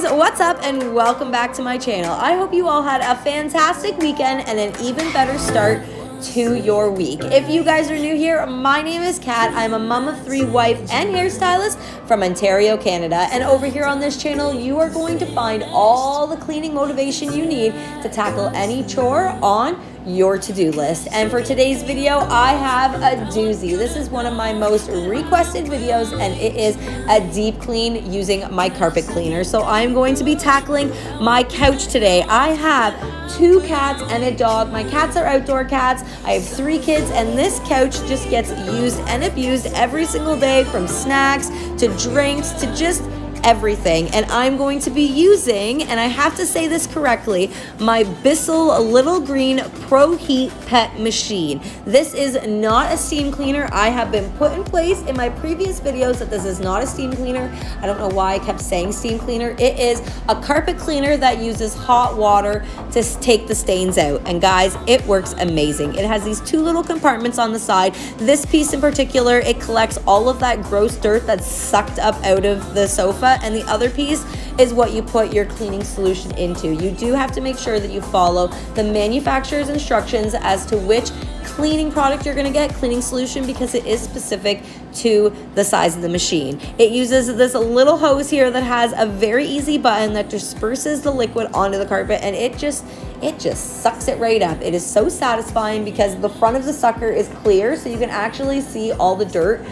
guys, what's up and welcome back to my channel. I hope you all had a fantastic weekend and an even better start to your week. If you guys are new here, my name is Kat. I'm a mom of 3, wife, and hairstylist from Ontario, Canada. And over here on this channel, you are going to find all the cleaning motivation you need to tackle any chore on your to-do list. And for today's video, I have a doozy. This is one of my most requested videos, and it is a deep clean using my carpet cleaner. So I'm going to be tackling my couch today. I have 2 cats and a dog. My cats are outdoor cats. I have 3 kids, and this couch just gets used and abused every single day, from snacks to drinks to just everything. And I'm going to be using, and I have to say this correctly, my Bissell Little Green PROHEAT pet machine. This is not a steam cleaner. I have been put in place in my previous videos that this is not a steam cleaner. I don't know why I kept saying steam cleaner. It is a carpet cleaner that uses hot water to take the stains out. And guys, it works amazing. It has these 2 little compartments on the side. This piece in particular, it collects all of that gross dirt that's sucked up out of the sofa, and the other piece is what you put your cleaning solution into. You do have to make sure that you follow the manufacturer's instructions as to which cleaning product you're going to get, cleaning solution, because it is specific to the size of the machine. It uses this little hose here that has a very easy button that disperses the liquid onto the carpet, and it just sucks it right up. It is so satisfying because the front of the sucker is clear, so you can actually see all the dirt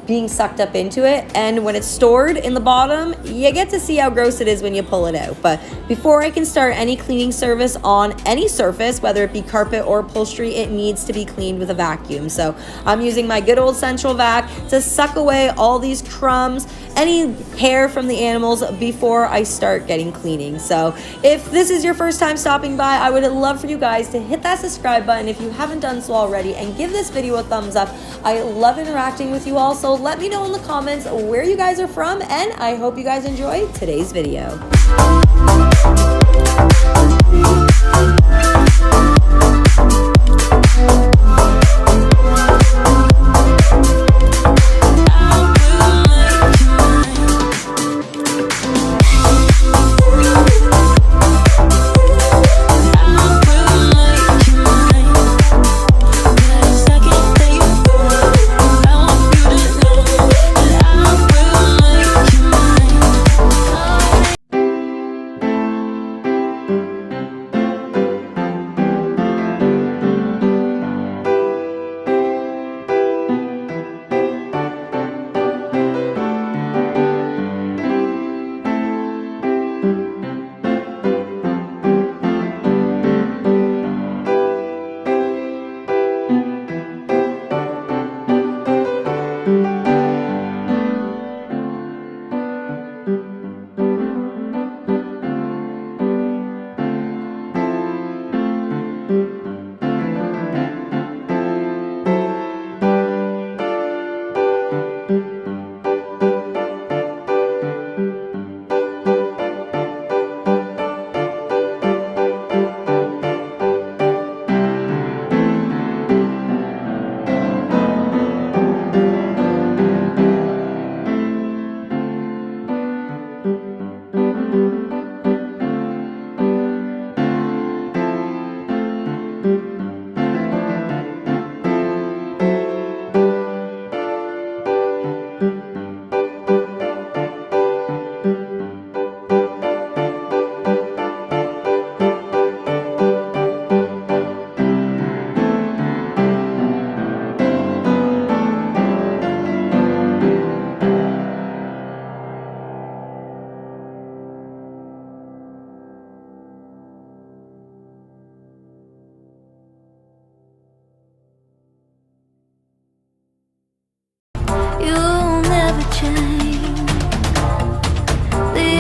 being sucked up into it, and when it's stored in the bottom, you get to see how gross it is when you pull it out. But before I can start any cleaning service on any surface, whether it be carpet or upholstery, it needs to be cleaned with a vacuum. So I'm using my good old central vac to suck away all these crumbs, any hair from the animals before I start getting cleaning. So if this is your first time stopping by, I would love for you guys to hit that subscribe button if you haven't done so already, and give this video a thumbs up. I love interacting with you all, so let me know in the comments where you guys are from, and I hope you guys enjoy today's video.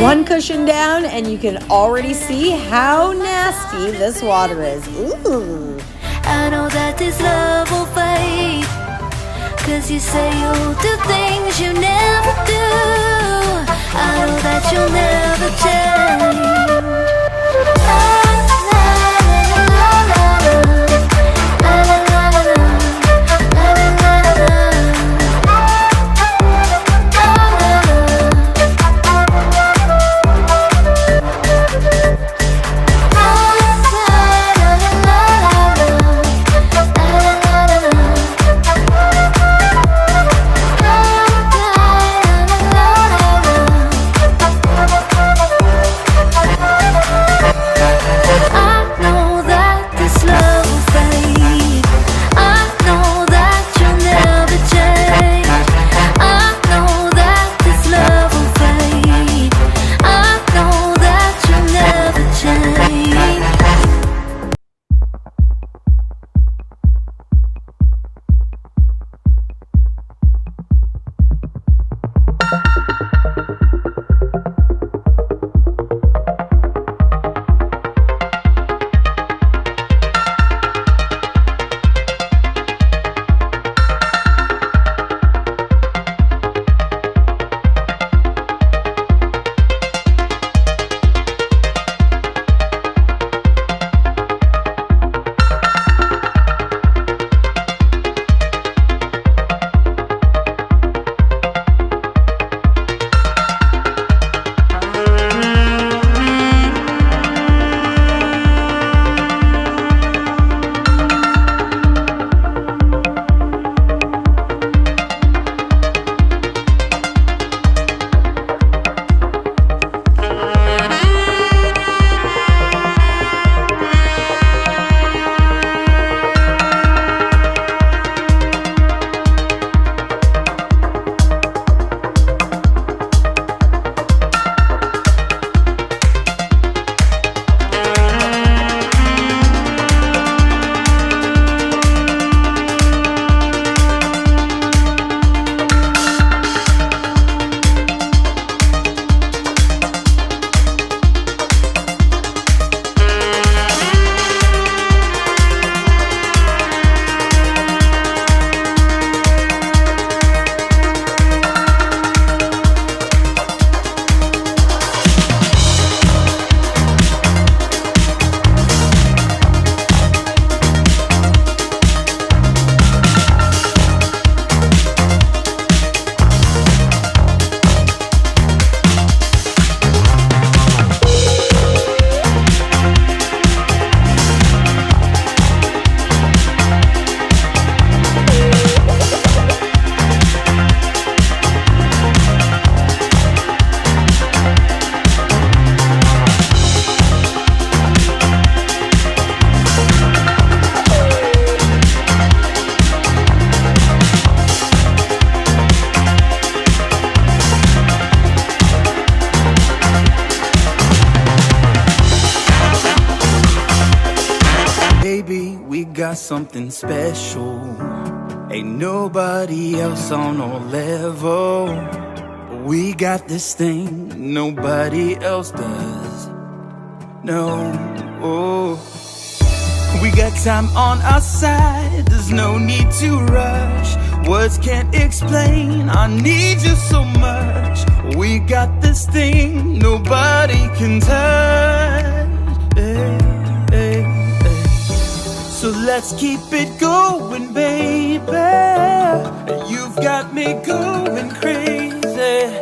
One cushion down, and you can already see how nasty this water is. Ooh. I know that this love will fade, 'cause you say you'll do things you never do. I know that you'll never change. baby, we got something special. Ain't nobody else on our level. We got this thing nobody else does. No, oh. We got time on our side, there's no need to rush. Words can't explain, I need you so much. We got this thing nobody can touch. Hey, hey, hey. So let's keep it going, baby. You've got me going crazy.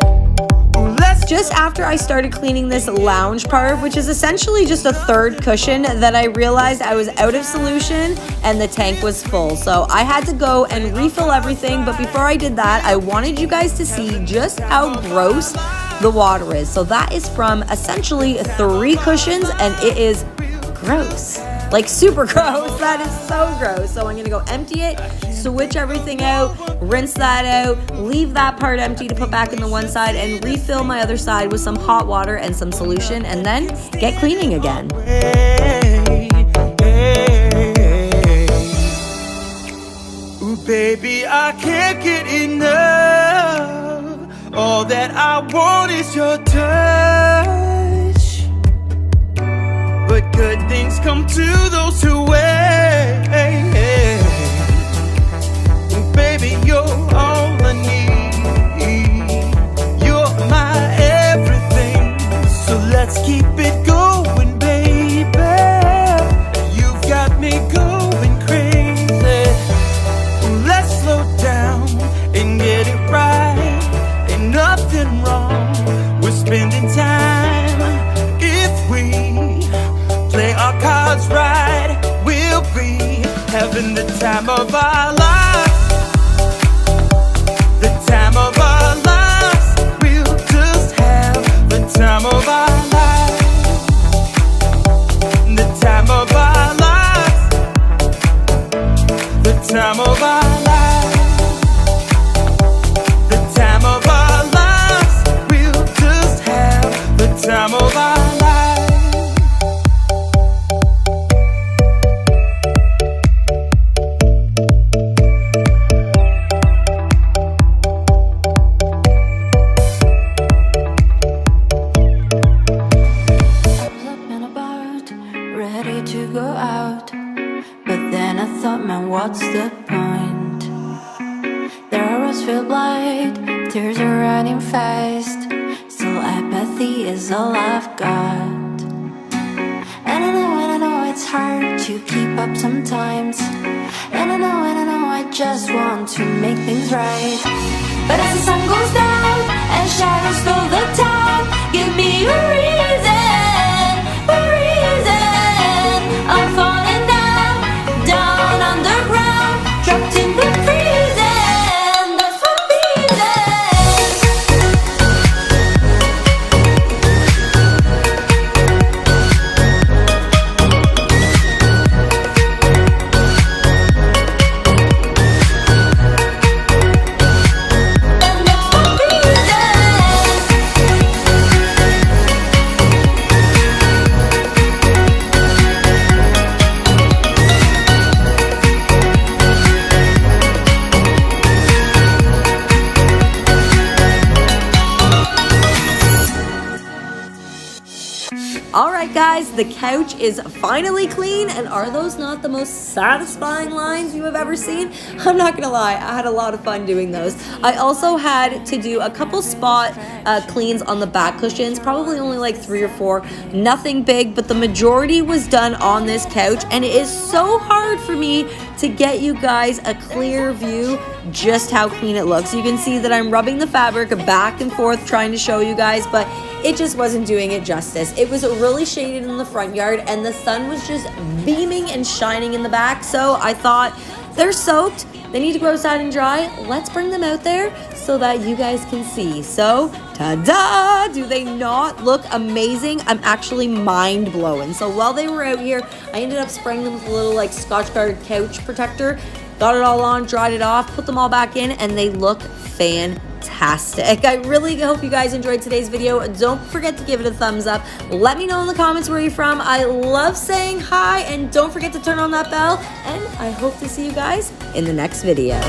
Just after I started cleaning this lounge part, which is essentially just a third cushion, that I realized I was out of solution and the tank was full. So I had to go and refill everything. But before I did that, I wanted you guys to see just how gross the water is. So that is from essentially 3 cushions and it is gross. Like super gross. That is so gross. So I'm gonna go empty it, switch everything out, rinse that out, leave that part empty to put back in the one side, and refill my other side with some hot water and some solution, and then get cleaning again. Hey, hey, hey. Ooh, baby, I can't get enough. All that I want is your touch. But good things come to those who wait. Baby, you're all I need. You're my everything. So let's keep it going, baby. You've got me going crazy. Let's slow down and get it right. Ain't nothing wrong with spending time. If we play our cards right, we'll be having the time of our lives. The time of our lives. We'll just have the time of our lives. The time of our lives. The time of our lives. The time of our lives. We'll just have the time of our lives. What's the point? Their arrows feel blind, tears are running fast. Still apathy is all I've got. And I know it's hard to keep up sometimes. And I know I just want to make things right. But as the sun goes down and shadows fill the town, give me a reason, a reason. I'm falling down underground, trapped in the freezing, the Alright guys, the couch is finally clean, and are those not the most satisfying lines you have ever seen? I'm not gonna lie, I had a lot of fun doing those. I also had to do a couple spot cleans on the back cushions, probably only like 3 or 4, nothing big, but the majority was done on this couch, and it is so hard for me to get you guys a clear view just how clean it looks. You can see that I'm rubbing the fabric back and forth trying to show you guys, but it just wasn't doing it justice. It was really shaded in the front yard and the sun was just beaming and shining in the back. So I thought, they're soaked, they need to go outside and dry. Let's bring them out there so that you guys can see. So, ta-da! Do they not look amazing? I'm actually mind blowing. So while they were out here, I ended up spraying them with a little like Scotch Guard couch protector. Got it all on, dried it off, put them all back in, and they look fantastic. fantastic. I really hope you guys enjoyed today's video. Don't forget to give it a thumbs up. Let me know in the comments where you're from. I love saying hi, and don't forget to turn on that bell, and I hope to see you guys in the next video.